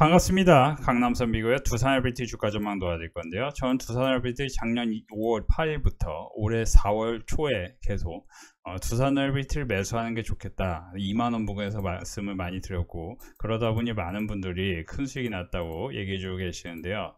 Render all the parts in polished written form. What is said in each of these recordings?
반갑습니다. 강남선비고요. 두산LBT 주가 전망 도와드릴 건데요. 저는 두산LBT 작년 5월 8일부터 올해 4월 초에 계속 두산LBT를 매수하는 게 좋겠다 2만원 부근에서 말씀을 많이 드렸고, 그러다 보니 많은 분들이 큰 수익이 났다고 얘기해 주고 계시는데요.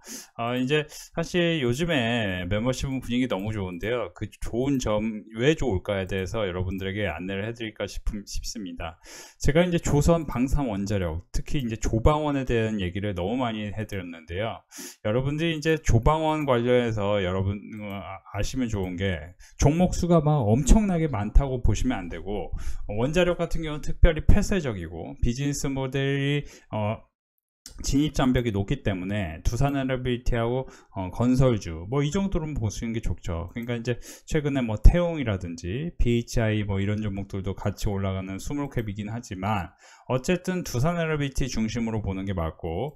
이제 사실 요즘에 멤버십 분위기 너무 좋은데요, 그 좋은 점 왜 좋을까에 대해서 여러분들에게 안내를 해드릴까 싶습니다. 제가 이제 조선 방산 원자력, 특히 이제 조방원에 대한 얘기를 너무 많이 해드렸는데요. 여러분들이 이제 조방원 관련해서 여러분 아시면 좋은 게, 종목 수가 막 엄청나게 많다고 보시면 안 되고, 원자력 같은 경우는 특별히 폐쇄적이고 비즈니스 모델이 진입 장벽이 높기 때문에 두산LBT하고 건설주 뭐 이 정도로 보시는 게 좋죠. 그러니까 이제 최근에 뭐 태용이라든지 BHI 뭐 이런 종목들도 같이 올라가는 스몰캡이긴 하지만 어쨌든 두산LBT 중심으로 보는 게 맞고,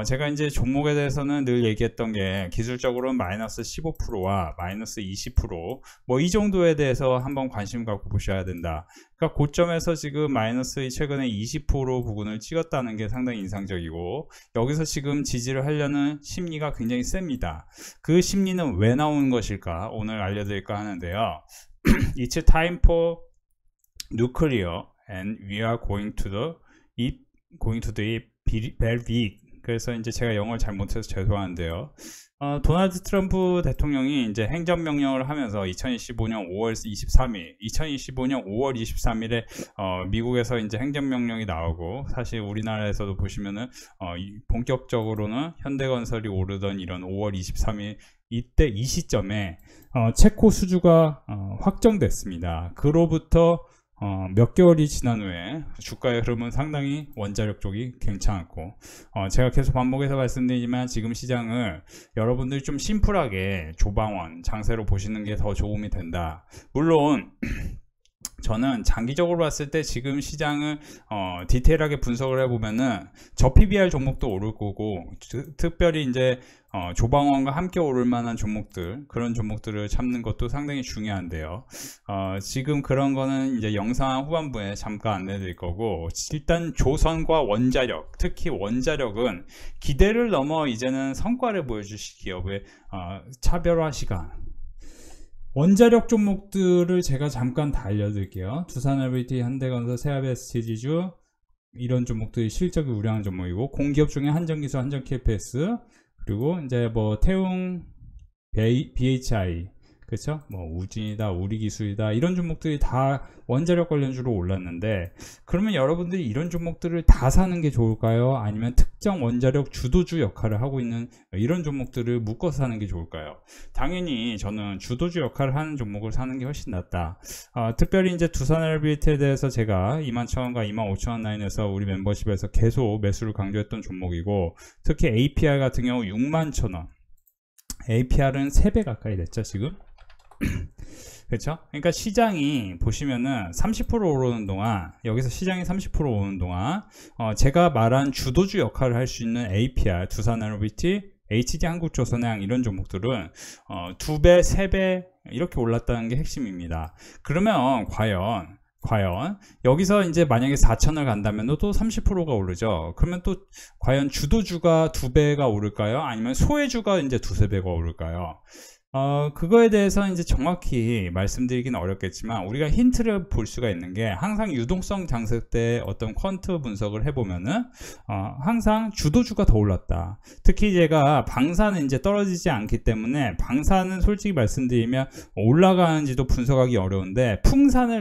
제가 이제 종목에 대해서는 늘 얘기했던 게 기술적으로는 마이너스 15%와 마이너스 20% 뭐 이 정도에 대해서 한번 관심 갖고 보셔야 된다. 그러니까 고점에서 지금 마이너스 최근에 20% 부근을 찍었다는 게 상당히 인상적이고, 여기서 지금 지지를 하려는 심리가 굉장히 셉니다. 그 심리는 왜 나오는 것일까 오늘 알려드릴까 하는데요. It's time for nuclear and we are going to the very big. 그래서 이제 제가 영어를 잘 못해서 죄송한데요. 도널드 트럼프 대통령이 이제 행정명령을 하면서 2025년 5월 23일에 미국에서 이제 행정명령이 나오고, 사실 우리나라에서도 보시면은 본격적으로는 현대건설이 오르던 이런 5월 23일 이때 이 시점에 체코 수주가 확정됐습니다. 그로부터 몇 개월이 지난 후에 주가의 흐름은 상당히 원자력 쪽이 괜찮았고, 제가 계속 반복해서 말씀드리지만 지금 시장을 여러분들이 좀 심플하게 조방원 장세로 보시는 게 더 도움이 된다. 물론 저는 장기적으로 봤을 때 지금 시장을 디테일하게 분석을 해보면은 저 PBR 종목도 오를 거고, 특별히 이제 조방원과 함께 오를 만한 종목들, 그런 종목들을 찾는 것도 상당히 중요한데요. 지금 그런 거는 이제 영상 후반부에 잠깐 안내 드릴 거고, 일단 조선과 원자력, 특히 원자력은 기대를 넘어 이제는 성과를 보여주실 기업의 차별화 시간. 원자력 종목들을 제가 잠깐 다 알려드릴게요. 두산LBT, 현대건설, 세아베스티지주 이런 종목들이 실적이 우량한 종목이고, 공기업 중에 한전기술, 한전KPS, 그리고 이제 뭐 태웅, BHI, 그렇죠? 뭐 우진이다, 우리기술이다, 이런 종목들이 다 원자력 관련주로 올랐는데, 그러면 여러분들이 이런 종목들을 다 사는 게 좋을까요? 아니면 특정 원자력 주도주 역할을 하고 있는 이런 종목들을 묶어서 사는 게 좋을까요? 당연히 저는 주도주 역할을 하는 종목을 사는 게 훨씬 낫다. 특별히 이제 두산LBT에 대해서 제가 21,000원과 25,000원 라인에서 우리 멤버십에서 계속 매수를 강조했던 종목이고, 특히 APR 같은 경우 61,000원, APR은 3배 가까이 됐죠 지금. 그렇죠? 그러니까 시장이 보시면은 30% 오르는 동안, 여기서 시장이 30% 오르는 동안 제가 말한 주도주 역할을 할 수 있는 APR, 두산LBT, HD한국조선해양 이런 종목들은 2배, 3배 이렇게 올랐다는 게 핵심입니다. 그러면 과연 여기서 이제 만약에 4,000을 간다면 또 30%가 오르죠. 그러면 또 과연 주도주가 2배가 오를까요? 아니면 소외주가 이제 2~3배가 오를까요? 그거에 대해서 이제 정확히 말씀드리기는 어렵겠지만, 우리가 힌트를 볼 수가 있는 게, 항상 유동성 장세 때 어떤 퀀트 분석을 해보면은 항상 주도주가 더 올랐다. 특히 제가 방사는 이제 떨어지지 않기 때문에, 방사는 솔직히 말씀드리면 올라가는지도 분석하기 어려운데, 풍산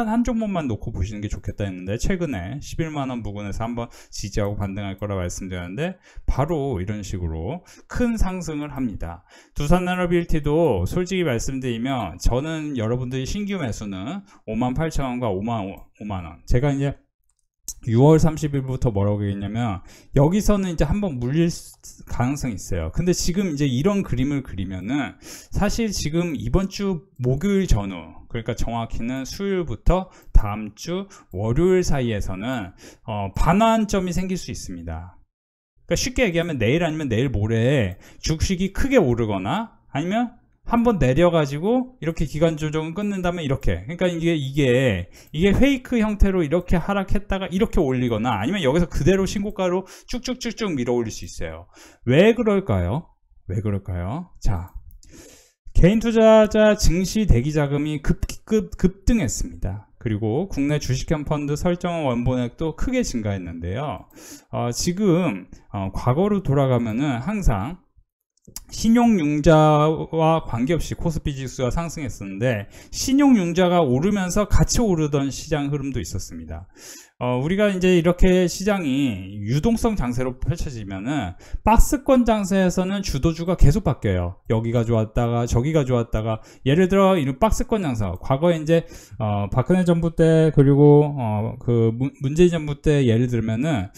한 종목만 놓고 보시는 게 좋겠다 했는데, 최근에 11만원 부근에서 한번 지지하고 반등할 거라 말씀드렸는데 바로 이런 식으로 큰 상승을 합니다. 두산LBT도 솔직히 말씀드리면, 저는 여러분들이 신규 매수는 58,000원과 5만원, 제가 이제 6월 30일부터 뭐라고 얘기했냐면, 여기서는 이제 한번 물릴 가능성이 있어요. 근데 지금 이제 이런 그림을 그리면은, 사실 지금 이번 주 목요일 전후, 그러니까 정확히는 수요일부터 다음 주 월요일 사이에서는 반환점이 생길 수 있습니다. 그러니까 쉽게 얘기하면 내일 아니면 내일 모레에 주식이 크게 오르거나, 아니면 한번 내려가지고 이렇게 기간 조정을 끊는 다음에 이렇게, 그러니까 이게 페이크 형태로 이렇게 하락했다가 이렇게 올리거나 아니면 여기서 그대로 신고가로 쭉쭉쭉쭉 밀어 올릴 수 있어요. 왜 그럴까요? 자, 개인 투자자 증시 대기 자금이 급등했습니다. 그리고 국내 주식형 펀드 설정 원본액도 크게 증가했는데요. 지금 과거로 돌아가면은 항상 신용융자와 관계없이 코스피 지수가 상승했었는데 신용융자가 오르면서 같이 오르던 시장 흐름도 있었습니다. 우리가 이제 이렇게 시장이 유동성 장세로 펼쳐지면은 박스권 장세에서는 주도주가 계속 바뀌어요. 여기가 좋았다가 저기가 좋았다가, 예를 들어 이런 박스권 장세, 과거에 이제 박근혜 정부 때, 그리고 문재인 정부 때 예를 들면은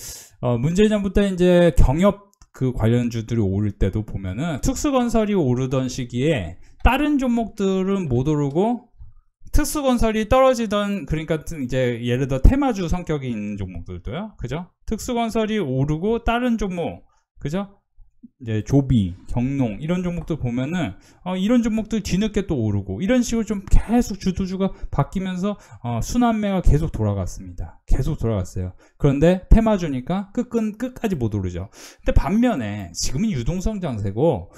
문재인 정부 때 이제 경협 그 관련주들이 오를 때도 보면은 특수건설이 오르던 시기에 다른 종목들은 못 오르고 특수건설이 떨어지던, 그러니까 이제 예를 들어 테마주 성격이 있는 종목들도요, 그죠? 특수건설이 오르고 다른 종목, 그죠? 이제 조비, 경농 이런 종목들 보면은 이런 종목들 뒤늦게 또 오르고 이런 식으로 좀 계속 주도주가 바뀌면서 순환매가 계속 돌아갔습니다. 계속 돌아갔어요. 그런데 테마주니까 끝까지 못 오르죠. 근데 반면에 지금은 유동성 장세고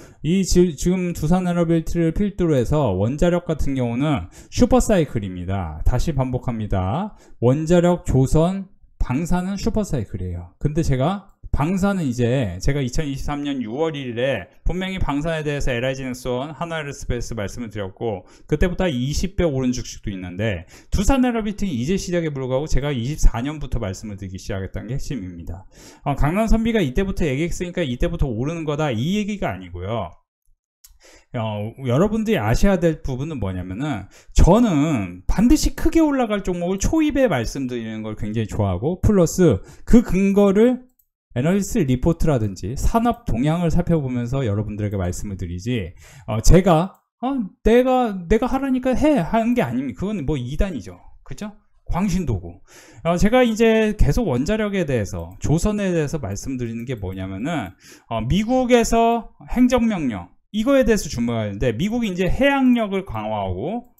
지금 두산에너빌티를 필두로 해서 원자력 같은 경우는 슈퍼사이클입니다. 다시 반복합니다. 원자력, 조선, 방사는 슈퍼사이클이에요. 근데 방사는 이제 제가 2023년 6월 1일에 분명히 방사에 대해서 LIG넥스원, 한화에어스페이스 말씀을 드렸고, 그때부터 20배 오른 주식도 있는데 두산에너빌티는 이제 시작에 불과하고 제가 24년부터 말씀을 드리기 시작했다는 게 핵심입니다. 강남선비가 이때부터 얘기했으니까 이때부터 오르는 거다, 이 얘기가 아니고요. 여러분들이 아셔야 될 부분은 뭐냐면은, 저는 반드시 크게 올라갈 종목을 초입에 말씀드리는 걸 굉장히 좋아하고, 플러스 그 근거를 애널리스트 리포트라든지 산업 동향을 살펴보면서 여러분들에게 말씀을 드리지, 제가 내가 하라니까 하는 게 아닙니다. 그건 뭐 2단이죠. 그죠? 광신도고. 제가 이제 계속 원자력에 대해서, 조선에 대해서 말씀드리는 게 뭐냐면은, 미국에서 행정명령, 이거에 대해서 주목해야 하는데, 미국이 이제 해양력을 강화하고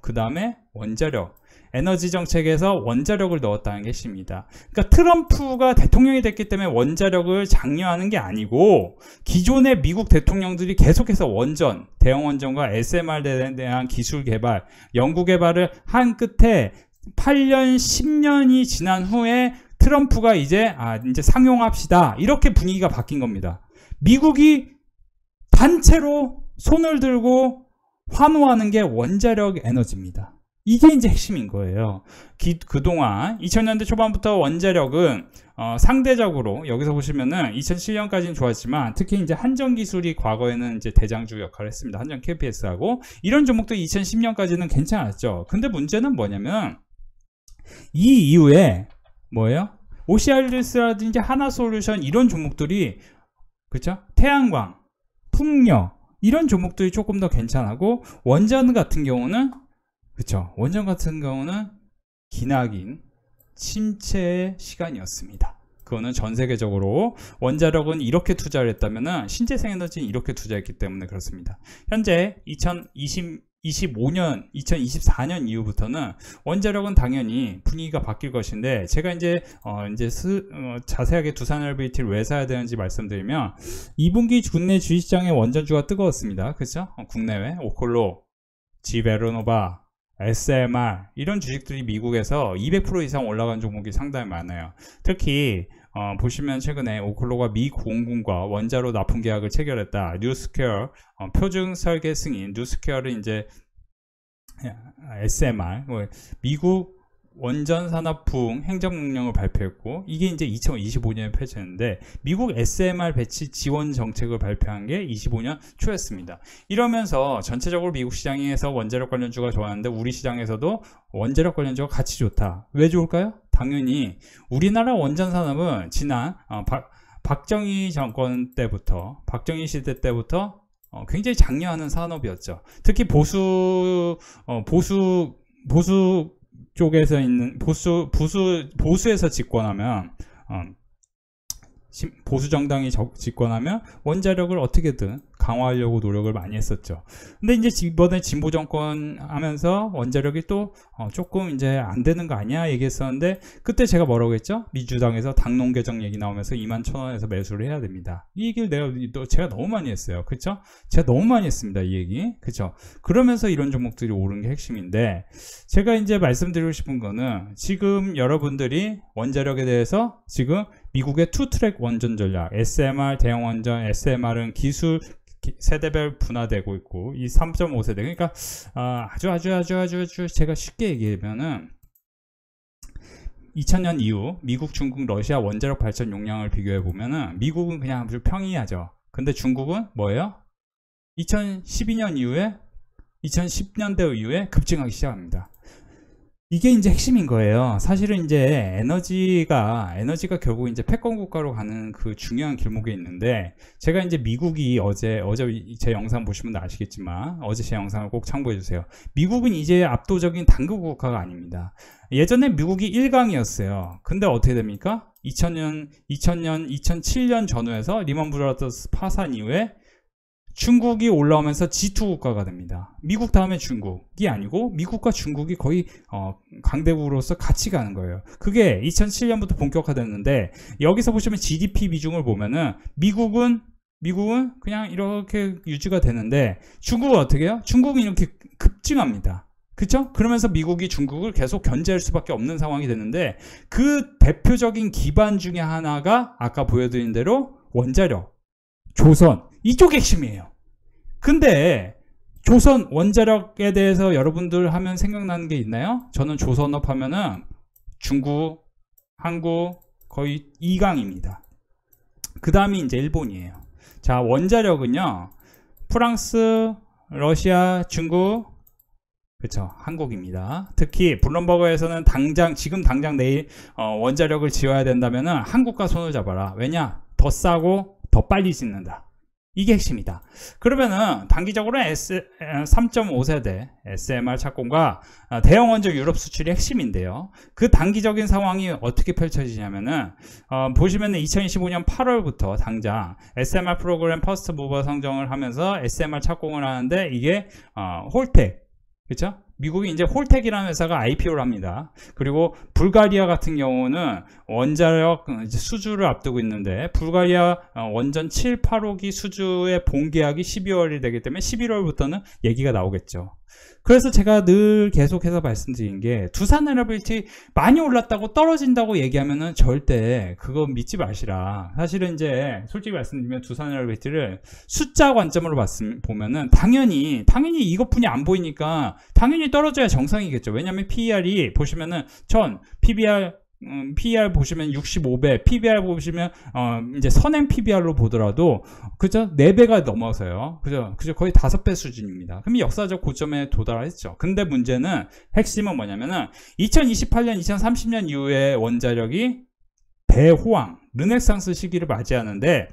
그 다음에 원자력, 에너지 정책에서 원자력을 넣었다는 게 핵심입니다. 그러니까 트럼프가 대통령이 됐기 때문에 원자력을 장려하는 게 아니고, 기존의 미국 대통령들이 계속해서 대형 원전과 SMR에 대한 기술 개발, 연구 개발을 한 끝에 8년, 10년이 지난 후에 트럼프가 이제 상용합시다, 이렇게 분위기가 바뀐 겁니다. 미국이 단체로 손을 들고 환호하는 게 원자력 에너지입니다. 이게 이제 핵심인 거예요. 그동안 2000년대 초반부터 원자력은 상대적으로, 여기서 보시면은 2007년까지는 좋았지만 특히 이제 한전 기술이 과거에는 이제 대장주 역할을 했습니다. 한전 KPS하고 이런 종목도 2010년까지는 괜찮았죠. 근데 문제는 뭐냐면, 이 이후에 뭐예요? 오시아리스라든지 하나솔루션 이런 종목들이, 그렇죠? 태양광, 풍력 이런 종목들이 조금 더 괜찮고, 원전 같은 경우는, 그쵸, 원전 같은 경우는 기나긴 침체의 시간이었습니다. 그거는 전 세계적으로 원자력은 이렇게 투자를 했다면은 신재생에너지는 이렇게 투자했기 때문에 그렇습니다. 현재 2024년 이후부터는 원자력은 당연히 분위기가 바뀔 것인데, 제가 이제 자세하게 두산에너빌티를 왜 사야 되는지 말씀드리면, 2분기 국내 주식시장의 원전주가 뜨거웠습니다. 그렇죠? 국내외 오콜로, 지베르노바, SMR 이런 주식들이 미국에서 200% 이상 올라간 종목이 상당히 많아요. 특히 보시면 최근에 오클로가 미 공군과 원자로 납품 계약을 체결했다. 뉴스퀘어 표준 설계 승인, 뉴스퀘어를 이제 SMR 미국 원전 산업 부흥 행정명령을 발표했고, 이게 이제 2025년에 펼쳤는데 미국 SMR 배치 지원 정책을 발표한 게 25년 초였습니다. 이러면서 전체적으로 미국 시장에서 원자력 관련주가 좋았는데 우리 시장에서도 원자력 관련주가 같이 좋다. 왜 좋을까요? 당연히 우리나라 원전 산업은 지난 박정희 정권 때부터, 박정희 시대 때부터 굉장히 장려하는 산업이었죠. 특히 보수 쪽에서 있는 보수에서 집권하면 보수 정당이 집권하면 원자력을 어떻게든 강화하려고 노력을 많이 했었죠. 근데 이제 이번에 진보 정권 하면서 원자력이 또 조금 이제 안 되는 거 아니야 얘기했었는데, 그때 제가 뭐라고 했죠? 민주당에서 당론 개정 얘기 나오면서 21,000원에서 매수를 해야 됩니다. 이 얘기를 제가 너무 많이 했어요. 그쵸? 제가 너무 많이 했습니다, 이 얘기. 그쵸? 그러면서 이런 종목들이 오른 게 핵심인데, 제가 이제 말씀드리고 싶은 거는, 지금 여러분들이 원자력에 대해서 지금 미국의 투트랙 원전 전략, SMR, 대형 원전, SMR은 기술 세대별 분화되고 있고, 이 3.5세대, 그러니까 아주 제가 쉽게 얘기하면은 2000년 이후 미국, 중국, 러시아 원자력 발전 용량을 비교해 보면은 미국은 그냥 아주 평이하죠. 근데 중국은 뭐예요? 2012년 이후에 2010년대 이후에 급증하기 시작합니다. 이게 이제 핵심인 거예요. 사실은 이제 에너지가 결국 이제 패권 국가로 가는 그 중요한 길목에 있는데, 제가 이제 미국이 어제 제 영상 보시면 아시겠지만, 어제 제 영상을 꼭 참고해 주세요. 미국은 이제 압도적인 당국 국가가 아닙니다. 예전에 미국이 1강이었어요. 근데 어떻게 됩니까? 2007년 전후에서 리먼 브라더스 파산 이후에 중국이 올라오면서 G2 국가가 됩니다. 미국 다음에 중국이 아니고 미국과 중국이 거의 강대국으로서 같이 가는 거예요. 그게 2007년부터 본격화됐는데, 여기서 보시면 GDP 비중을 보면은 미국은 그냥 이렇게 유지가 되는데, 중국은 어떻게 해요? 중국은 이렇게 급증합니다. 그쵸? 그러면서 미국이 중국을 계속 견제할 수밖에 없는 상황이 되는데, 그 대표적인 기반 중에 하나가 아까 보여드린 대로 원자력, 조선, 이쪽이 핵심이에요. 근데 조선 원자력에 대해서 여러분들 하면 생각나는 게 있나요? 저는 조선업 하면은 중국, 한국 거의 2강입니다. 그 다음이 이제 일본이에요. 자, 원자력은요, 프랑스, 러시아, 중국, 그쵸, 한국입니다. 특히 블룸버그에서는 지금 당장 내일 원자력을 지어야 된다면은 한국과 손을 잡아라. 왜냐? 더 싸고 더 빨리 짓는다. 이게 핵심이다. 그러면은 단기적으로 3.5세대 SMR 착공과 대형 원전 유럽 수출이 핵심인데요. 그 단기적인 상황이 어떻게 펼쳐지냐면은 보시면은 2025년 8월부터 당장 SMR 프로그램 퍼스트 무버 선정을 하면서 SMR 착공을 하는데, 이게 홀텍, 그렇죠? 미국이 이제 홀텍이라는 회사가 IPO를 합니다. 그리고 불가리아 같은 경우는 원자력 수주를 앞두고 있는데, 불가리아 원전 7, 8호기 수주의 본계약이 12월이 되기 때문에 11월부터는 얘기가 나오겠죠. 그래서 제가 늘 계속해서 말씀드린 게, 두산에너빌티 많이 올랐다고 떨어진다고 얘기하면은 절대 그거 믿지 마시라. 사실은 이제 솔직히 말씀드리면 두산에너빌티를 숫자 관점으로 보면은 당연히 이것뿐이 안 보이니까 당연히 떨어져야 정상이겠죠. 왜냐하면 PER이 보시면은 1000, PER 보시면 65배, PBR 보시면 이제 선행 PBR로 보더라도 그죠? 4배가 넘어서요. 그죠? 거의 5배 수준입니다. 그럼 역사적 고점에 도달했죠. 근데 문제는, 핵심은 뭐냐면은 2028년, 2030년 이후에 원자력이 대호황, 르네상스 시기를 맞이하는데,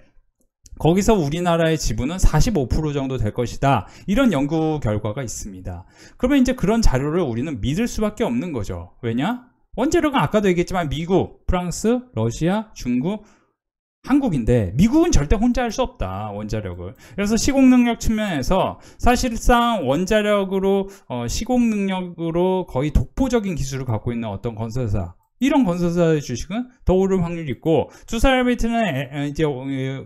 거기서 우리나라의 지분은 45% 정도 될 것이다. 이런 연구 결과가 있습니다. 그러면 이제 그런 자료를 우리는 믿을 수밖에 없는 거죠. 왜냐? 원자력은 아까도 얘기했지만 미국, 프랑스, 러시아, 중국, 한국인데, 미국은 절대 혼자 할 수 없다, 원자력을. 그래서 시공 능력 측면에서 사실상 원자력으로 시공 능력으로 거의 독보적인 기술을 갖고 있는 어떤 건설사, 이런 건설사의 주식은 더 오를 확률이 있고, 두산에너빌티는 이제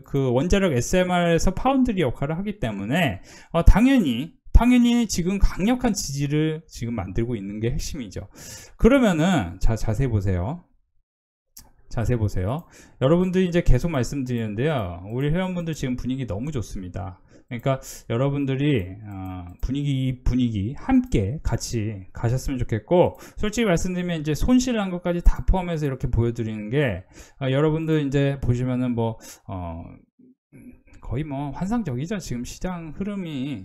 그 원자력 SMR에서 파운드리 역할을 하기 때문에 당연히 지금 강력한 지지를 지금 만들고 있는 게 핵심이죠. 그러면은 자세히 보세요. 여러분들이 이제 계속 말씀드리는데요, 우리 회원분들 지금 분위기 너무 좋습니다. 그러니까 여러분들이 분위기 함께 같이 가셨으면 좋겠고, 솔직히 말씀드리면 이제 손실난 것까지 다 포함해서 이렇게 보여드리는 게, 여러분들 이제 보시면은 거의 환상적이죠. 지금 시장 흐름이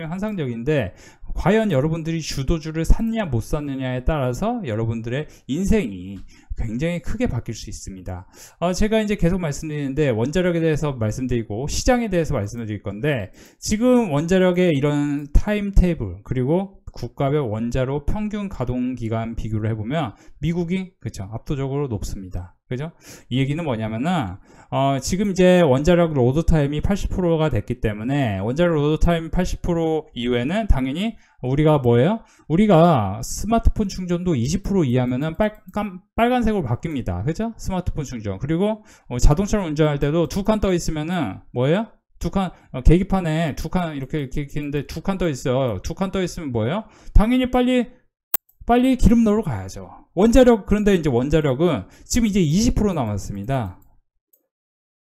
환상적인데, 과연 여러분들이 주도주를 샀냐 못 샀느냐에 따라서 여러분들의 인생이 굉장히 크게 바뀔 수 있습니다. 제가 이제 계속 말씀드리는데, 원자력에 대해서 말씀드리고 시장에 대해서 말씀드릴 건데, 지금 원자력의 이런 타임 테이블, 그리고 국가별 원자로 평균 가동 기간 비교를 해보면 미국이 압도적으로 높습니다. 그죠? 이 얘기는 뭐냐면은 지금 이제 원자력 로드 타임이 80%가 됐기 때문에 원자력 로드 타임 80% 이후에는 당연히 우리가 뭐예요? 우리가 스마트폰 충전도 20% 이하면은 빨간색으로 바뀝니다. 그죠? 스마트폰 충전. 그리고 자동차를 운전할 때도 두 칸 떠 있으면은 뭐예요? 두 칸, 계기판에 두 칸 이렇게 있는데 두 칸 떠 있어요. 두 칸 떠 있으면 뭐예요? 당연히 빨리 기름 넣으러 가야죠. 원자력, 그런데 이제 원자력은 지금 이제 20% 남았습니다.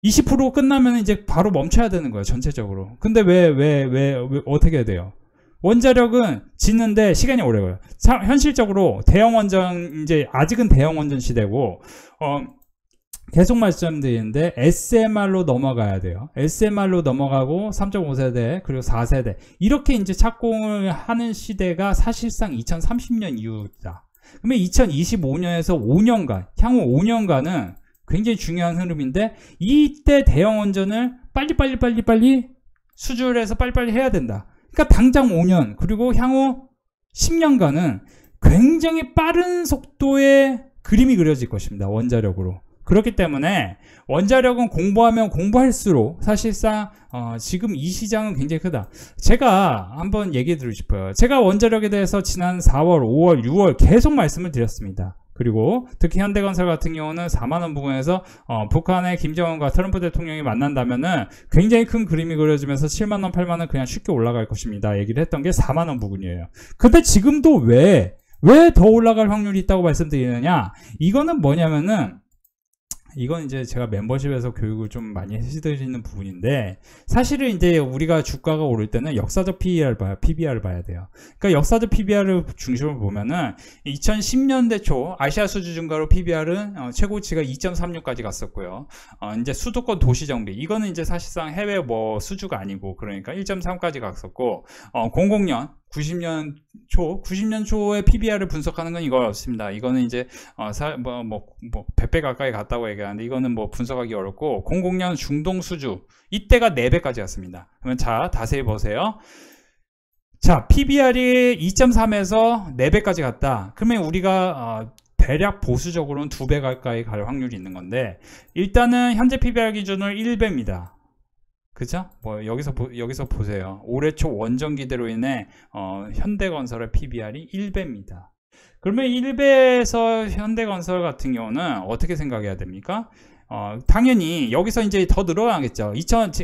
20% 끝나면 이제 바로 멈춰야 되는 거예요, 전체적으로. 근데 왜 어떻게 해야 돼요? 원자력은 짓는데 시간이 오래 걸려요. 현실적으로 대형 원전, 이제 아직은 대형 원전 시대고, 계속 말씀드리는데 SMR로 넘어가야 돼요. SMR로 넘어가고 3.5세대 그리고 4세대 이렇게 이제 착공을 하는 시대가 사실상 2030년 이후다. 그러면 2025년에서 5년간 향후 5년간은 굉장히 중요한 흐름인데 이때 대형 원전을 빨리 수주를 해서 빨리빨리 해야 된다. 그러니까 당장 5년 그리고 향후 10년간은 굉장히 빠른 속도의 그림이 그려질 것입니다. 원자력으로. 그렇기 때문에 원자력은 공부하면 공부할수록 사실상 지금 이 시장은 굉장히 크다. 제가 한번 얘기해 드리고 싶어요. 제가 원자력에 대해서 지난 4월, 5월, 6월 계속 말씀을 드렸습니다. 그리고 특히 현대건설 같은 경우는 4만원 부근에서 북한의 김정은과 트럼프 대통령이 만난다면은 굉장히 큰 그림이 그려지면서 7만원, 8만원 그냥 쉽게 올라갈 것입니다. 얘기를 했던 게 4만원 부근이에요. 근데 지금도 왜 더 올라갈 확률이 있다고 말씀드리느냐? 이거는 뭐냐면은 이건 이제 제가 멤버십에서 교육을 좀 많이 해드리는 부분인데 사실은 이제 우리가 주가가 오를 때는 역사적 PBR을 봐야 돼요. 그러니까 역사적 PBR을 중심으로 보면은 2010년대 초 아시아 수주 증가로 PBR은 최고치가 2.36까지 갔었고요. 이제 수도권 도시 정비 이거는 이제 사실상 해외 뭐 수주가 아니고 그러니까 1.3까지 갔었고 00년 90년 초의 PBR을 분석하는 건 이거였습니다. 이거는 이제 100배 가까이 갔다고 얘기하는데 이거는 뭐 분석하기 어렵고 00년 중동 수주 이때가 4배까지 갔습니다. 그러면 자 자세히 보세요. 자 PBR이 2.3에서 4배까지 갔다. 그러면 우리가 대략 보수적으로는 2배 가까이 갈 확률이 있는 건데 일단은 현재 PBR 기준으로 1배입니다. 그죠? 뭐 여기서 보세요. 올해 초 원전 기대로 인해 현대건설의 PBR이 1배입니다. 그러면 1배에서 현대건설 같은 경우는 어떻게 생각해야 됩니까? 당연히 여기서 이제 더 늘어나겠죠.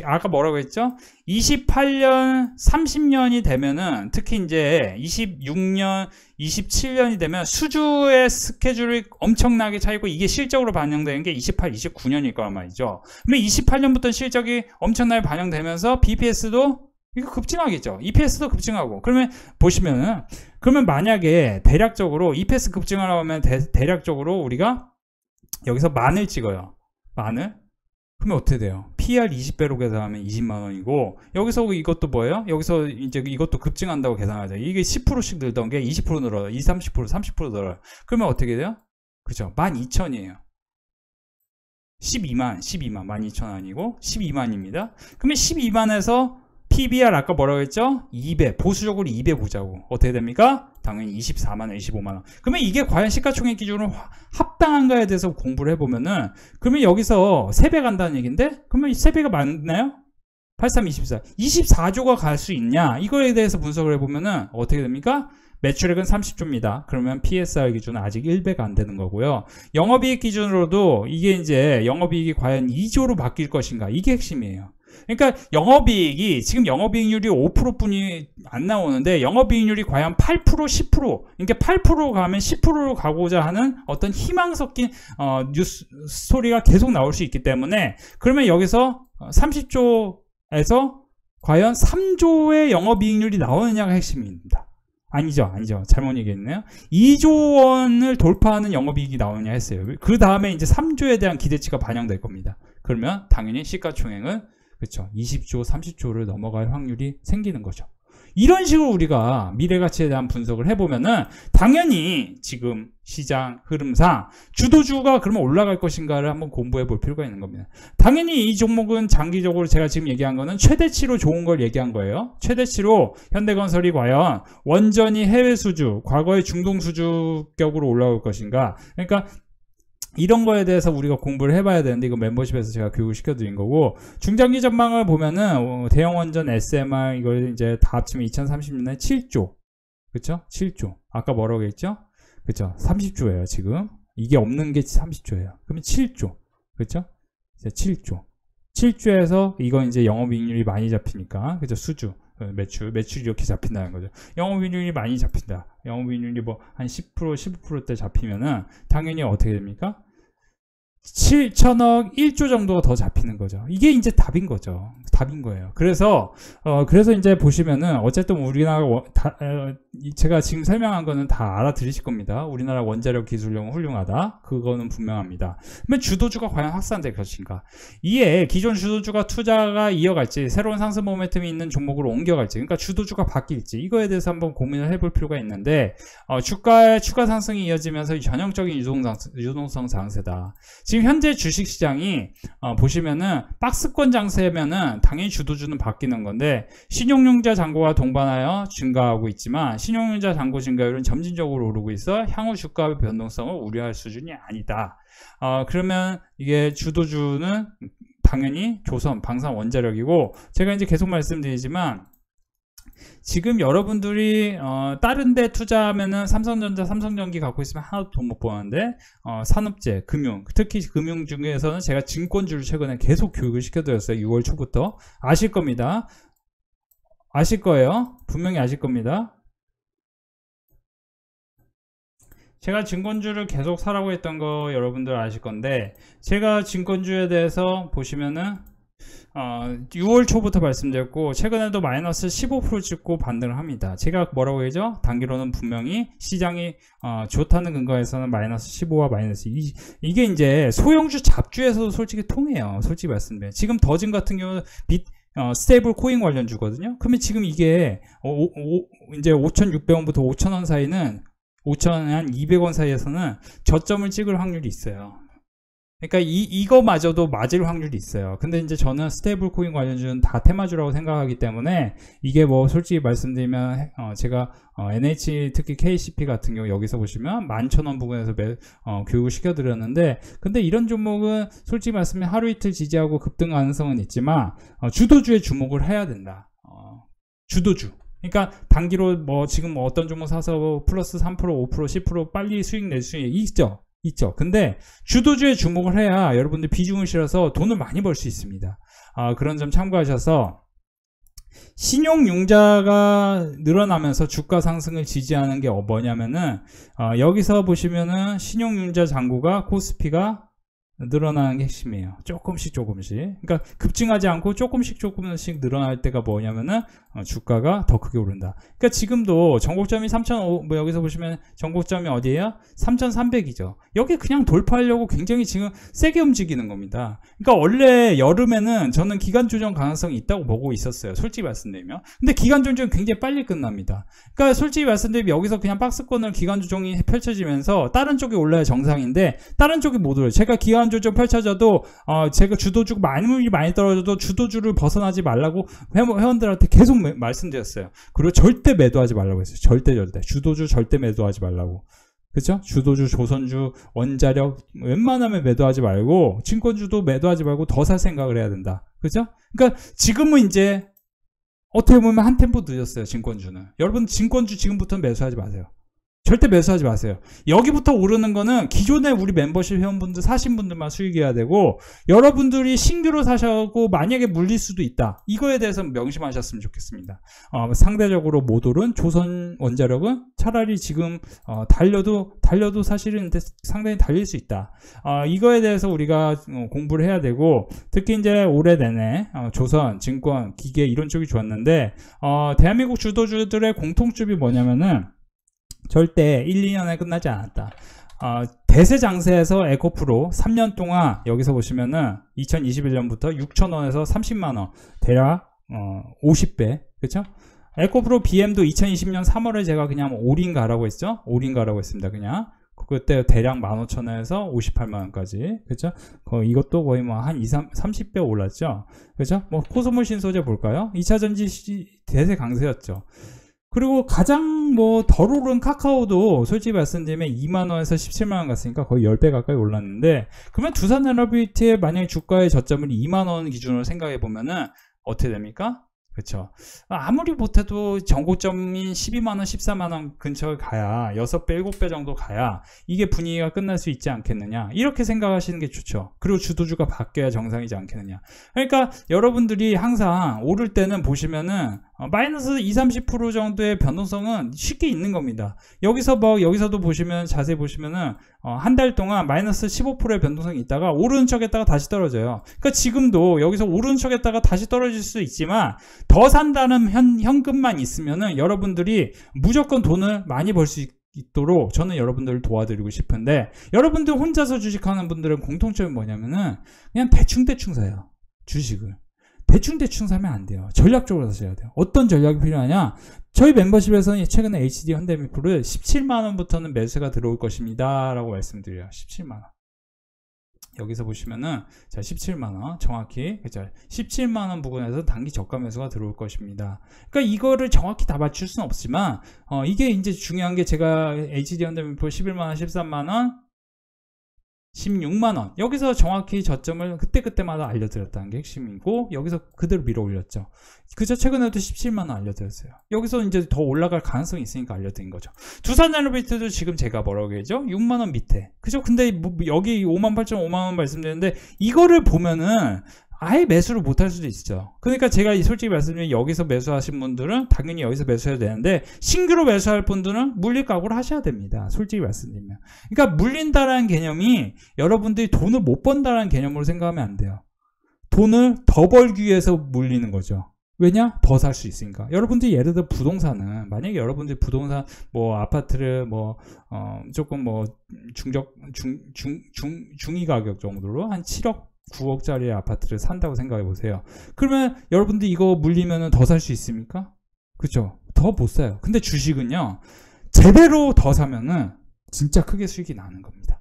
아까 뭐라고 했죠? 28년, 30년이 되면은 특히 이제 26년, 27년이 되면 수주의 스케줄이 엄청나게 차이고 이게 실적으로 반영되는 게 28, 29년일 거란 말이죠. 그러면 28년부터 실적이 엄청나게 반영되면서 BPS도 이거 급증하겠죠. EPS도 급증하고. 그러면 보시면은 그러면 만약에 대략적으로 EPS 급증하려고 하면 대략적으로 우리가 여기서 만을 찍어요. 만을? 그러면 어떻게 돼요? PR 20배로 계산하면 20만원이고 여기서 이것도 뭐예요? 여기서 이제 이것도 급증한다고 계산하죠. 이게 10%씩 늘던 게 20% 늘어요. 20, 30% 늘어요. 그러면 어떻게 돼요? 그죠? 12,000이에요. 12만 12,000 아니고 12만입니다. 그러면 12만에서 PBR 아까 뭐라고 했죠? 2배, 보수적으로 2배 보자고. 어떻게 됩니까? 당연히 24만원, 25만원. 그러면 이게 과연 시가총액 기준으로 합당한가에 대해서 공부를 해보면은, 그러면 여기서 3배 간다는 얘기인데, 그러면 3배가 맞나요? 83, 24. 24조가 갈 수 있냐? 이거에 대해서 분석을 해보면은, 어떻게 됩니까? 매출액은 30조입니다. 그러면 PSR 기준은 아직 1배가 안 되는 거고요. 영업이익 기준으로도 이게 이제 영업이익이 과연 2조로 바뀔 것인가? 이게 핵심이에요. 그러니까 영업이익이 지금 영업이익률이 5%뿐이 안 나오는데 영업이익률이 과연 8%, 10% 그러니까 8% 가면 10%로 가고자 하는 어떤 희망 섞인 뉴스 스토리가 계속 나올 수 있기 때문에 그러면 여기서 30조에서 과연 3조의 영업이익률이 나오느냐가 핵심입니다. 아니죠. 잘못 얘기했네요. 2조 원을 돌파하는 영업이익이 나오느냐 했어요. 그 다음에 이제 3조에 대한 기대치가 반영될 겁니다. 그러면 당연히 시가총액은 그렇죠. 20조, 30조를 넘어갈 확률이 생기는 거죠. 이런 식으로 우리가 미래가치에 대한 분석을 해보면은 당연히 지금 시장 흐름상 주도주가 그러면 올라갈 것인가를 한번 공부해 볼 필요가 있는 겁니다. 당연히 이 종목은 장기적으로 제가 지금 얘기한 거는 최대치로 좋은 걸 얘기한 거예요. 최대치로 현대건설이 과연 원전이 해외 수주, 과거의 중동 수주격으로 올라올 것인가. 그러니까 이런 거에 대해서 우리가 공부를 해봐야 되는데 이거 멤버십에서 제가 교육을 시켜드린 거고 중장기 전망을 보면은 대형 원전 SMR 이걸 이제 다 합치면 2030년에 7조 그쵸? 7조 아까 뭐라고 했죠? 그쵸? 30조예요 지금 이게 없는 게 30조예요 그러면 7조 그쵸? 이제 7조에서 이건 이제 영업이익률이 많이 잡히니까 그죠? 수주 매출이 이렇게 잡힌다는 거죠. 영업이익률이 많이 잡힌다. 영업이익률이 뭐 한 10% 15%대 잡히면은 당연히 어떻게 됩니까? 7천억 1조 정도가 더 잡히는 거죠. 이게 이제 답인 거죠. 답인 거예요. 그래서 이제 보시면은 어쨌든 우리나라 제가 지금 설명한 거는 다 알아들으실 겁니다. 우리나라 원자력 기술력은 훌륭하다. 그거는 분명합니다. 그러면 주도주가 과연 확산될 것인가? 이에 기존 주도주가 투자가 이어갈지 새로운 상승 모멘텀이 있는 종목으로 옮겨갈지 그러니까 주도주가 바뀔지 이거에 대해서 한번 고민을 해볼 필요가 있는데 주가의 추가 상승이 이어지면서 전형적인 유동성 장세다. 지금 현재 주식시장이 보시면은 박스권 장세면은 당연히 주도주는 바뀌는 건데 신용융자 잔고가 동반하여 증가하고 있지만 신용융자 잔고 증가율은 점진적으로 오르고 있어 향후 주가 변동성을 우려할 수준이 아니다. 그러면 이게 주도주는 당연히 조선, 방산, 원자력이고 제가 이제 계속 말씀드리지만 지금 여러분들이 다른 데 투자하면은 삼성전자, 삼성전기 갖고 있으면 하나도 돈 못 버는데 산업재, 금융, 특히 금융 중에서는 제가 증권주를 최근에 계속 교육을 시켜드렸어요. 6월 초부터. 아실 겁니다. 아실 거예요. 분명히 아실 겁니다. 제가 증권주를 계속 사라고 했던 거 여러분들 아실 건데 제가 증권주에 대해서 보시면은 6월 초부터 말씀드렸고 최근에도 마이너스 15% 찍고 반등을 합니다. 제가 뭐라고 했죠? 단기로는 분명히 시장이 좋다는 근거에서는 마이너스 15와 마이너스 2 이게 이제 소형주 잡주에서도 솔직히 통해요. 솔직히 말씀드려요. 지금 더진 같은 경우는 스테이블 코인 관련주거든요. 그러면 지금 이게 이제 5,600원부터 5,000원 사이는 5,000원 한 200원 사이에서는 저점을 찍을 확률이 있어요. 그러니까 이거마저도 맞을 확률이 있어요. 근데 이제 저는 스테이블 코인 관련주는 다 테마주라고 생각하기 때문에 이게 뭐 솔직히 말씀드리면 제가 NH 특히 KCP 같은 경우 여기서 보시면 11,000원 부근에서 교육을 시켜드렸는데 근데 이런 종목은 솔직히 말씀드리면 하루 이틀 지지하고 급등 가능성은 있지만 주도주에 주목을 해야 된다. 주도주. 그러니까 단기로 뭐 지금 뭐 어떤 종목 사서 플러스 3%, 5%, 10% 빨리 수익 낼 수 있죠. 근데 주도주에 주목을 해야 여러분들 비중을 실어서 돈을 많이 벌 수 있습니다. 그런 점 참고하셔서 신용융자가 늘어나면서 주가 상승을 지지하는 게 뭐냐면은 여기서 보시면은 신용융자 잔고가 코스피가 늘어나는 게 핵심이에요. 조금씩 그러니까 급증하지 않고 조금씩 늘어날 때가 뭐냐면은 주가가 더 크게 오른다. 그러니까 지금도 전고점이 3,500 뭐 여기서 보시면 전고점이 어디예요? 3,300이죠. 여기 그냥 돌파하려고 굉장히 지금 세게 움직이는 겁니다. 그러니까 원래 여름에는 저는 기간 조정 가능성이 있다고 보고 있었어요. 솔직히 말씀드리면. 근데 기간 조정이 굉장히 빨리 끝납니다. 그러니까 솔직히 말씀드리면 여기서 그냥 박스권을 기간 조정이 펼쳐지면서 다른 쪽이 올라야 정상인데 다른 쪽이 못 올라요. 제가 기간 조정 펼쳐져도 제가 주도주가 많이 떨어져도 주도주를 벗어나지 말라고 회원들한테 계속 말씀드렸어요. 그리고 절대 매도하지 말라고 했어요. 절대 주도주 절대 매도하지 말라고. 그죠? 주도주, 조선주, 원자력 웬만하면 매도하지 말고 증권주도 매도하지 말고 더 살 생각을 해야 된다. 그죠? 그러니까 지금은 이제 어떻게 보면 한 템포 늦었어요. 증권주는. 여러분 증권주 지금부터 매수하지 마세요. 절대 매수하지 마세요. 여기부터 오르는 거는 기존에 우리 멤버십 회원분들 사신 분들만 수익해야 되고 여러분들이 신규로 사셔고 만약에 물릴 수도 있다. 이거에 대해서 명심하셨으면 좋겠습니다. 상대적으로 못 오른 조선 원자력은 차라리 지금 달려도 사실은 상당히 달릴 수 있다. 이거에 대해서 우리가 공부를 해야 되고 특히 이제 올해 내내 조선, 증권, 기계 이런 쪽이 좋았는데 대한민국 주도주들의 공통점이 뭐냐면은 절대 1, 2년에 끝나지 않았다. 대세 장세에서 에코프로 3년 동안 여기서 보시면은 2021년부터 6,000원에서 30만원 대략 50배 그쵸? 에코프로 BM도 2020년 3월에 제가 그냥 올인가라고 했죠? 올인가라고 했습니다. 그냥 그때 대략 15,000원에서 58만원까지 그쵸? 이것도 거의 뭐 한 30배 올랐죠? 그쵸? 뭐 코스모 신소재 볼까요? 2차전지 대세 강세였죠. 그리고 가장 뭐 덜 오른 카카오도 솔직히 말씀드리면 2만원에서 17만원 갔으니까 거의 10배 가까이 올랐는데, 그러면 두산에너비티의 만약에 주가의 저점을 2만원 기준으로 생각해 보면은 어떻게 됩니까? 그렇죠. 아무리 못해도 정고점인 12만원, 14만원 근처에 가야 6배, 7배 정도 가야 이게 분위기가 끝날 수 있지 않겠느냐, 이렇게 생각하시는 게 좋죠. 그리고 주도주가 바뀌어야 정상이지 않겠느냐. 그러니까 여러분들이 항상 오를 때는 보시면은 마이너스 20-30% 정도의 변동성은 쉽게 있는 겁니다. 여기서도 보시면, 자세히 보시면은 한 달 동안 마이너스 15%의 변동성이 있다가 오르는 척 했다가 다시 떨어져요. 그러니까 지금도 여기서 오르는 척 했다가 다시 떨어질 수 있지만, 더 산다는 현금만 있으면은 여러분들이 무조건 돈을 많이 벌 수 있도록 저는 여러분들을 도와드리고 싶은데, 여러분들 혼자서 주식하는 분들은 공통점이 뭐냐면은 그냥 대충 사요. 주식을 대충 사면 안 돼요. 전략적으로 사셔야 돼요. 어떤 전략이 필요하냐? 저희 멤버십에서는 최근에 HD 현대미프를 17만원부터는 매수가 들어올 것입니다 라고 말씀드려요. 17만원. 여기서 보시면은, 자, 17만원 정확히, 그죠? 17만원 부근에서 단기 저가 매수가 들어올 것입니다. 그러니까 이거를 정확히 다 맞출 수는 없지만, 이게 이제 중요한 게, 제가 HD 현대미프 11만원, 13만원, 16만원, 여기서 정확히 저점을 그때마다 알려드렸다는 게 핵심이고, 여기서 그대로 밀어 올렸죠. 그저 최근에도 17만원 알려드렸어요. 여기서 이제 더 올라갈 가능성이 있으니까 알려드린 거죠. 두산에너비티도 지금 제가 뭐라고 했죠? 6만원 밑에. 그죠? 근데 뭐 여기 58.5만원 말씀드렸는데, 이거를 보면은 아예 매수를 못할 수도 있죠. 그러니까 제가 솔직히 말씀드리면, 여기서 매수하신 분들은 당연히 여기서 매수해야 되는데, 신규로 매수할 분들은 물릴 각오를 하셔야 됩니다. 솔직히 말씀드리면. 그러니까 물린다라는 개념이 여러분들이 돈을 못 번다라는 개념으로 생각하면 안 돼요. 돈을 더 벌기 위해서 물리는 거죠. 왜냐? 더 살 수 있으니까. 여러분들이 예를 들어 부동산은, 만약에 여러분들이 부동산 뭐 아파트를 조금 뭐 중위 가격 정도로 한 7억 9억짜리 아파트를 산다고 생각해 보세요. 그러면 여러분들 이거 물리면 더 살 수 있습니까? 그렇죠? 더 못 사요. 근데 주식은요, 제대로 더 사면은 진짜 크게 수익이 나는 겁니다.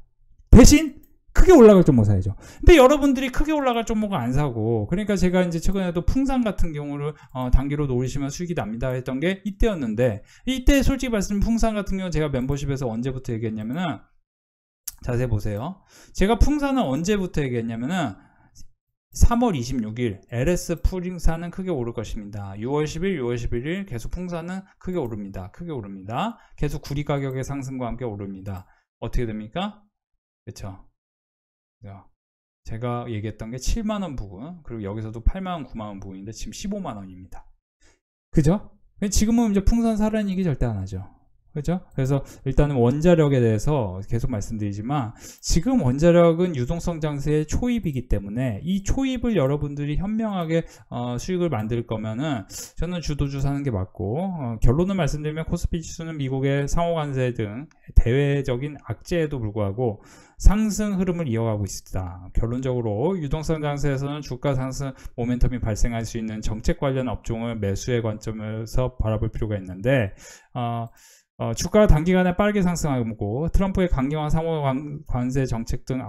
대신 크게 올라갈 종목 사야죠. 근데 여러분들이 크게 올라갈 종목을 안 사고, 그러니까 제가 이제 최근에도 풍산 같은 경우를 단기로 노리시면 수익이 납니다 했던 게 이때였는데, 이때 솔직히 말씀 풍산 같은 경우는 제가 멤버십에서 언제부터 얘기했냐면은, 자세히 보세요. 제가 풍산은 언제부터 얘기했냐면은 3월 26일 LS 풍산은 크게 오를 것입니다. 6월 10일, 6월 11일 계속 풍산은 크게 오릅니다. 크게 오릅니다. 계속 구리 가격의 상승과 함께 오릅니다. 어떻게 됩니까? 그렇죠? 제가 얘기했던 게 7만원 부근, 그리고 여기서도 8만원, 9만원 부근인데 지금 15만원입니다. 그죠? 지금은 이제 풍산 사라는 얘기 절대 안 하죠. 그죠? 그래서 일단은 원자력에 대해서 계속 말씀드리지만, 지금 원자력은 유동성 장세의 초입이기 때문에 이 초입을 여러분들이 현명하게 수익을 만들 거면은 저는 주도주 사는 게 맞고, 결론을 말씀드리면 코스피 지수는 미국의 상호관세 등 대외적인 악재에도 불구하고 상승 흐름을 이어가고 있습니다. 결론적으로 유동성 장세에서는 주가 상승 모멘텀이 발생할 수 있는 정책 관련 업종을 매수의 관점에서 바라볼 필요가 있는데, 주가가 단기간에 빠르게 상승하고 트럼프의 강경한 상호관세 정책 등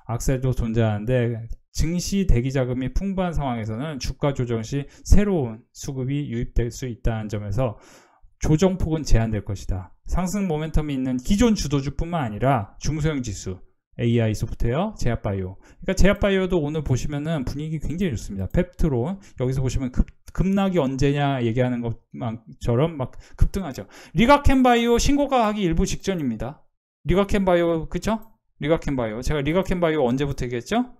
악재도 존재하는데, 증시 대기자금이 풍부한 상황에서는 주가 조정 시 새로운 수급이 유입될 수 있다는 점에서 조정폭은 제한될 것이다. 상승 모멘텀이 있는 기존 주도주뿐만 아니라 중소형 지수, AI 소프트웨어, 제약바이오. 그러니까 제약바이오도 오늘 보시면은 분위기 굉장히 좋습니다. 펩트론, 여기서 보시면 급락이 언제냐 얘기하는 것처럼 막 급등하죠. 리가켄바이오 신고가 하기 일부 직전입니다. 리가켄바이오, 그쵸? 리가켄바이오. 제가 리가켄바이오 언제부터 얘기했죠?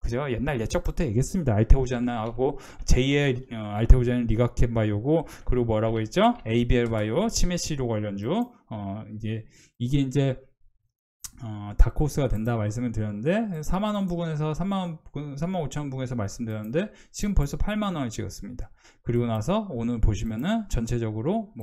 그죠? 옛날 예적부터 얘기했습니다. 알테오젠하고 제2의 알테오젠은 리가켄바이오고, 그리고 뭐라고 했죠? ABL바이오, 치매 치료 관련주. 이게 이제 다크호스가 된다 말씀을 드렸는데, 4만원 부근에서 35,000원 부근에서 말씀드렸는데 지금 벌써 8만원을 찍었습니다. 그리고 나서 오늘 보시면은 전체적으로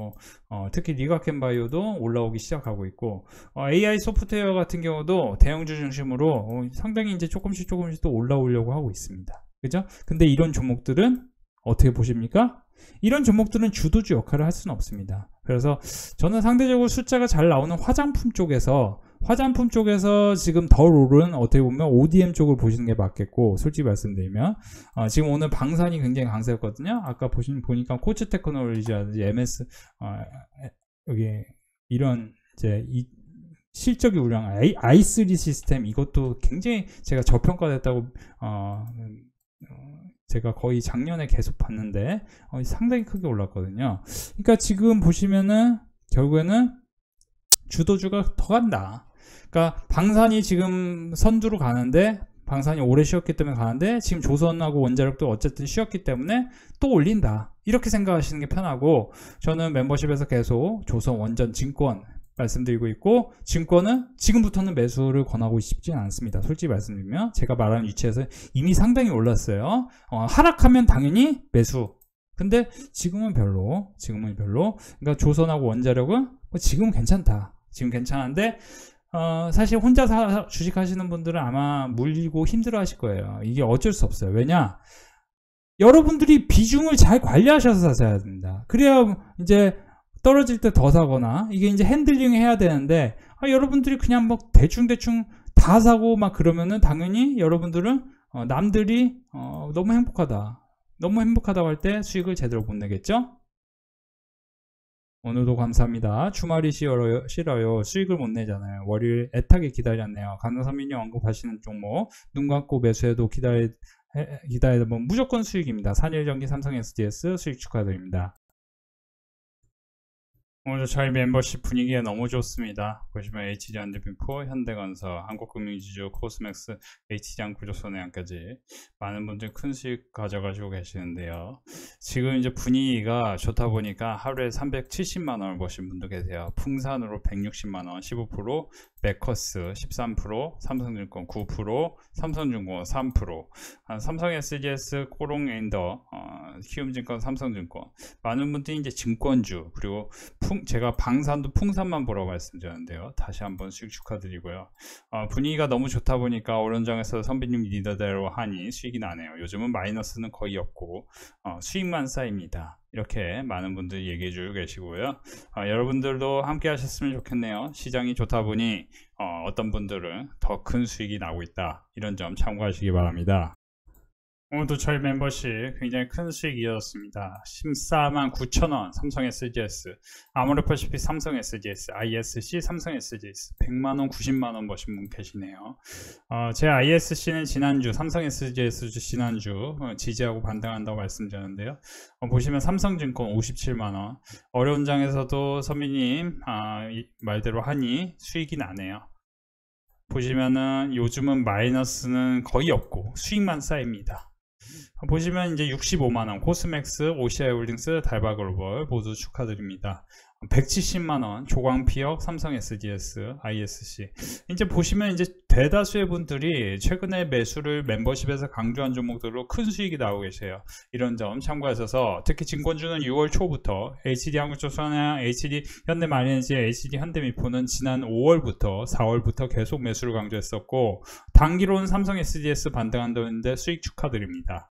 특히 리가켄바이오도 올라오기 시작하고 있고, AI 소프트웨어 같은 경우도 대형주 중심으로 상당히 이제 조금씩 또 올라오려고 하고 있습니다. 그죠? 근데 이런 종목들은 어떻게 보십니까? 이런 종목들은 주도주 역할을 할 수는 없습니다. 그래서 저는 상대적으로 숫자가 잘 나오는 화장품 쪽에서 화장품 쪽에서 지금 덜 오른 어떻게 보면 ODM 쪽을 보시는 게 맞겠고, 솔직히 말씀드리면 지금 오늘 방산이 굉장히 강세였거든요. 아까 보니까 코츠 테크놀로지라든지 MS 여기 이런 이제 이 실적이 우량 i3 시스템, 이것도 굉장히 제가 저평가됐다고 제가 거의 작년에 계속 봤는데 상당히 크게 올랐거든요. 그러니까 지금 보시면은 결국에는 주도주가 더 간다. 그러니까 방산이 지금 선두로 가는데, 방산이 오래 쉬었기 때문에 가는데, 지금 조선하고 원자력도 어쨌든 쉬었기 때문에 또 올린다. 이렇게 생각하시는 게 편하고, 저는 멤버십에서 계속 조선, 원전, 증권 말씀드리고 있고, 증권은 지금부터는 매수를 권하고 싶지는 않습니다. 솔직히 말씀드리면 제가 말하는 위치에서 이미 상당히 올랐어요. 하락하면 당연히 매수. 근데 지금은 별로. 그러니까 조선하고 원자력은 지금은 괜찮다. 지금 괜찮은데 사실 혼자 주식하시는 분들은 아마 물리고 힘들어 하실 거예요. 이게 어쩔 수 없어요. 왜냐? 여러분들이 비중을 잘 관리하셔서 사셔야 됩니다. 그래야 이제 떨어질 때 더 사거나, 이게 이제 핸들링 해야 되는데, 여러분들이 그냥 뭐 대충 다 사고 막 그러면은 당연히 여러분들은 남들이 너무 행복하다고 할 때 수익을 제대로 못 내겠죠? 오늘도 감사합니다. 주말이 싫어요. 수익을 못 내잖아요. 월요일 애타게 기다렸네요. 강남선민이 언급하시는 종목 눈 감고 매수해도 기다리면 무조건 수익입니다. 산일전기, 삼성 SDS 수익 축하드립니다. 오늘 저희 멤버십 분위기가 너무 좋습니다. 보시면 HD현대빈포, 현대건설, 한국금융지주, 코스맥스, HD항구조손해양까지 많은 분들이 큰 수익 가져가시고 계시는데요. 지금 이제 분위기가 좋다 보니까 하루에 370만원을 버신 분도 계세요. 풍산으로 160만원, 15%, 메커스 13%, 삼성증권 9%, 삼성중공업 3%, 삼성 SGS, 코롱엔더, 키움증권, 삼성증권. 많은 분들이 이제 증권주, 그리고 제가 방산도 풍산만 보라고 말씀드렸는데요. 다시 한번 수익 축하드리고요. 분위기가 너무 좋다 보니까 오른장에서 선배님 리더대로 하니 수익이 나네요. 요즘은 마이너스는 거의 없고 수익만 쌓입니다. 이렇게 많은 분들이 얘기해 주고 계시고요. 여러분들도 함께 하셨으면 좋겠네요. 시장이 좋다 보니 어떤 분들은 더 큰 수익이 나고 있다. 이런 점 참고하시기 바랍니다. 오늘도 저희 멤버십 굉장히 큰 수익 이어졌습니다. 149,000원 삼성 SGS, 아모레퍼시픽 삼성 SGS, ISC 삼성 SGS 100만원, 90만원 버신 분 계시네요. 제 ISC는 지난주, 삼성 SGS 지난주 지지하고 반등한다고 말씀드렸는데요. 보시면 삼성증권 57만원, 어려운 장에서도 선미님 말대로 하니 수익이 나네요. 보시면은 요즘은 마이너스는 거의 없고 수익만 쌓입니다. 보시면 이제 65만원 코스맥스, OCI홀딩스, 달바글로벌 모두 축하드립니다. 170만원 조광피역, 삼성 SGS, ISC. 이제 보시면 이제 대다수의 분들이 최근에 매수를 멤버십에서 강조한 종목들로 큰 수익이 나오고 계세요. 이런 점 참고하셔서, 특히 증권주는 6월 초부터 HD한국조선해양, HD현대마린에너지, HD현대미포는 지난 5월부터 4월부터 계속 매수를 강조했었고, 단기로는 삼성 SGS 반등한다는데 수익 축하드립니다.